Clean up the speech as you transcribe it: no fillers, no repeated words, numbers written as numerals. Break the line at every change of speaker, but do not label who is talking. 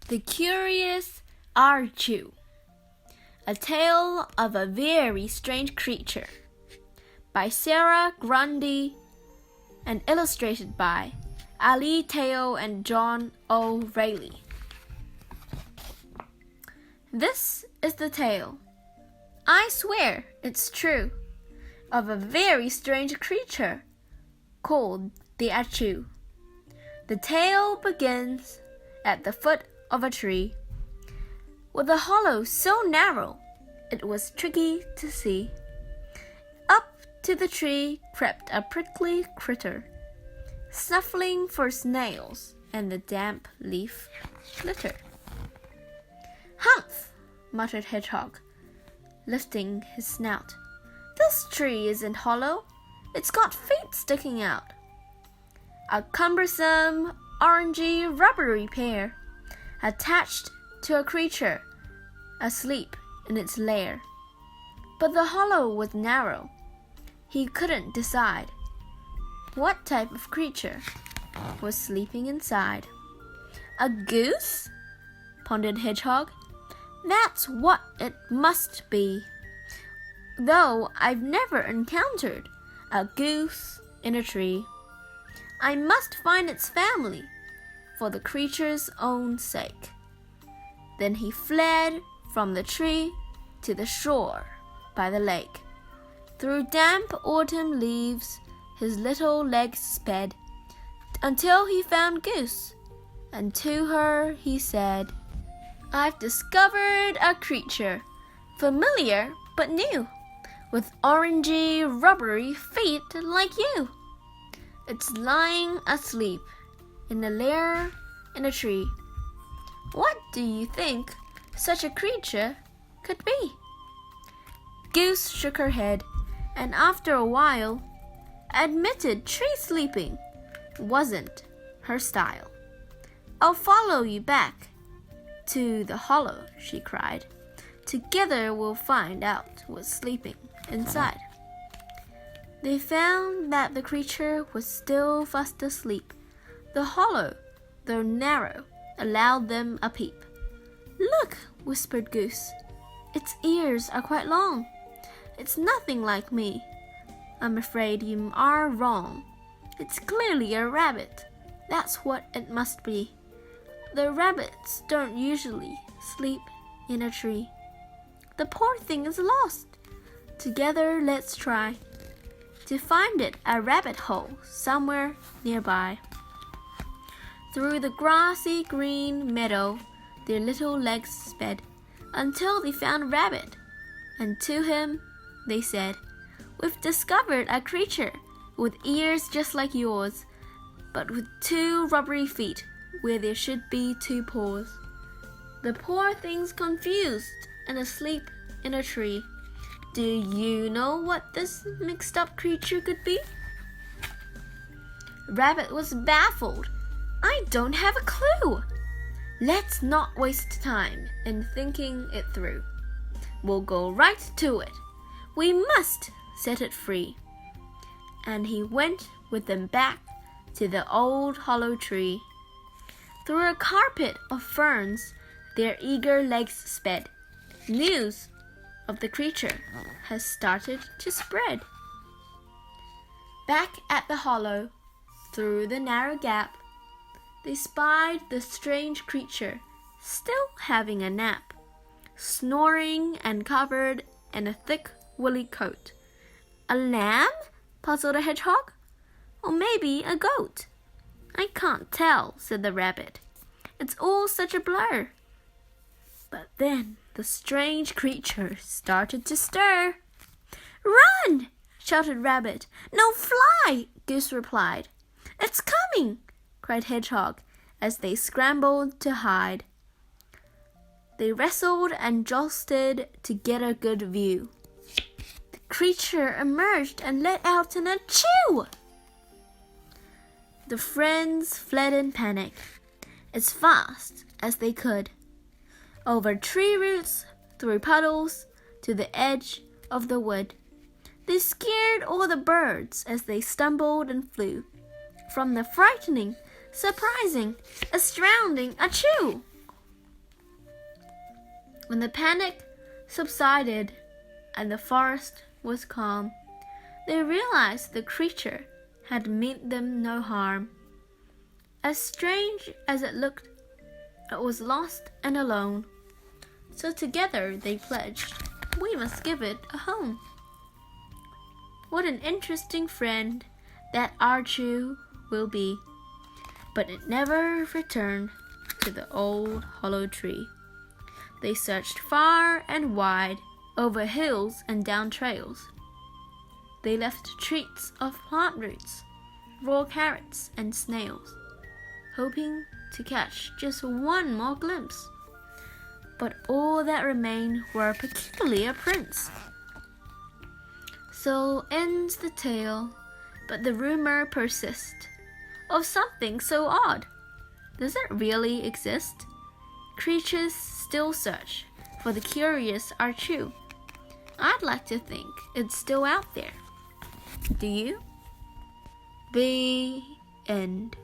The Curious Archu, A Tale of a Very Strange Creature, by Sarah Grundy and illustrated by Ali Teo and John O'Reilly. This is the tale, I swear it's true, of a very strange creature called the Archu. The tale begins at the foot of a tree, with a hollow so narrow it was tricky to see. Up to the tree crept a prickly critter, snuffling for snails and the damp leaf litter. "Humph!" muttered Hedgehog, lifting his snout. "This tree isn't hollow, it's got feet sticking out." A cumbersome, orangey, rubbery pair, attached to a creature asleep in its lair. But the hollow was narrow. He couldn't decide what type of creature was sleeping inside. "A goose?" pondered Hedgehog. "That's what it must be, though I've never encountered a goose in a tree. I must find its family for the creature's own sake." Then he fled from the tree to the shore by the lake. Through damp autumn leaves his little legs sped, until he found Goose, and to her he said, "I've discovered a creature, familiar but new, with orangey, rubbery feet like you. It's lying asleep in a lair in a tree. What do you think such a creature could be?" Goose shook her head, and after a while admitted tree sleeping wasn't her style. "I'll follow you back to the hollow," she cried. "Together we'll find out what's sleeping inside." They found that the creature was still fast asleep. The hollow, though narrow, allowed them a peep. "Look," whispered Goose, "its ears are quite long. It's nothing like me." "I'm afraid you are wrong. It's clearly a rabbit. That's what it must be. The rabbits don't usually sleep in a tree. The poor thing is lost. Together let's try to find it a rabbit hole somewhere nearby." Through the grassy green meadow their little legs sped, until they found Rabbit, and to him they said, "We've discovered a creature with ears just like yours, but with 2 rubbery feet where there should be 2 paws. The poor thing's confused and asleep in a tree. Do you know what this mixed up creature could be?" Rabbit was baffled. "I don't have a clue. Let's not waste time in thinking it through. We'll go right to it. We must set it free." And he went with them back to the old hollow tree. Through a carpet of ferns their eager legs sped. News of the creature has started to spread. Back at the hollow, through the narrow gap, they spied the strange creature still having a nap, snoring and covered in a thick woolly coat. "A lamb?" puzzled a hedgehog. "Or maybe a goat." "I can't tell," said the rabbit. "It's all such a blur." But then the strange creature started to stir. "Run!" shouted Rabbit. "No, fly!" Goose replied. "It's coming!" cried Hedgehog, as they scrambled to hide. They wrestled and jostled to get a good view. The creature emerged and let out an achoo! The friends fled in panic, as fast as they could, over tree roots, through puddles, to the edge of the wood. They scared all the birds as they stumbled and flew from the frightening, surprising, astounding achoo! When the panic subsided and the forest was calm, they realized the creature had meant them no harm. As strange as it looked, it was lost and alone. So together they pledged, we must give it a home. What an interesting friend that Archu will be. But it never returned to the old hollow tree. They searched far and wide, over hills and down trails. They left treats of plant roots, raw carrots and snails, hoping to catch just one more glimpse. But all that remained were peculiar prints. So ends the tale, but the rumor persists of something so odd. Does it really exist? Creatures still search for the curious Archu. I'd like to think it's still out there. Do you? The end.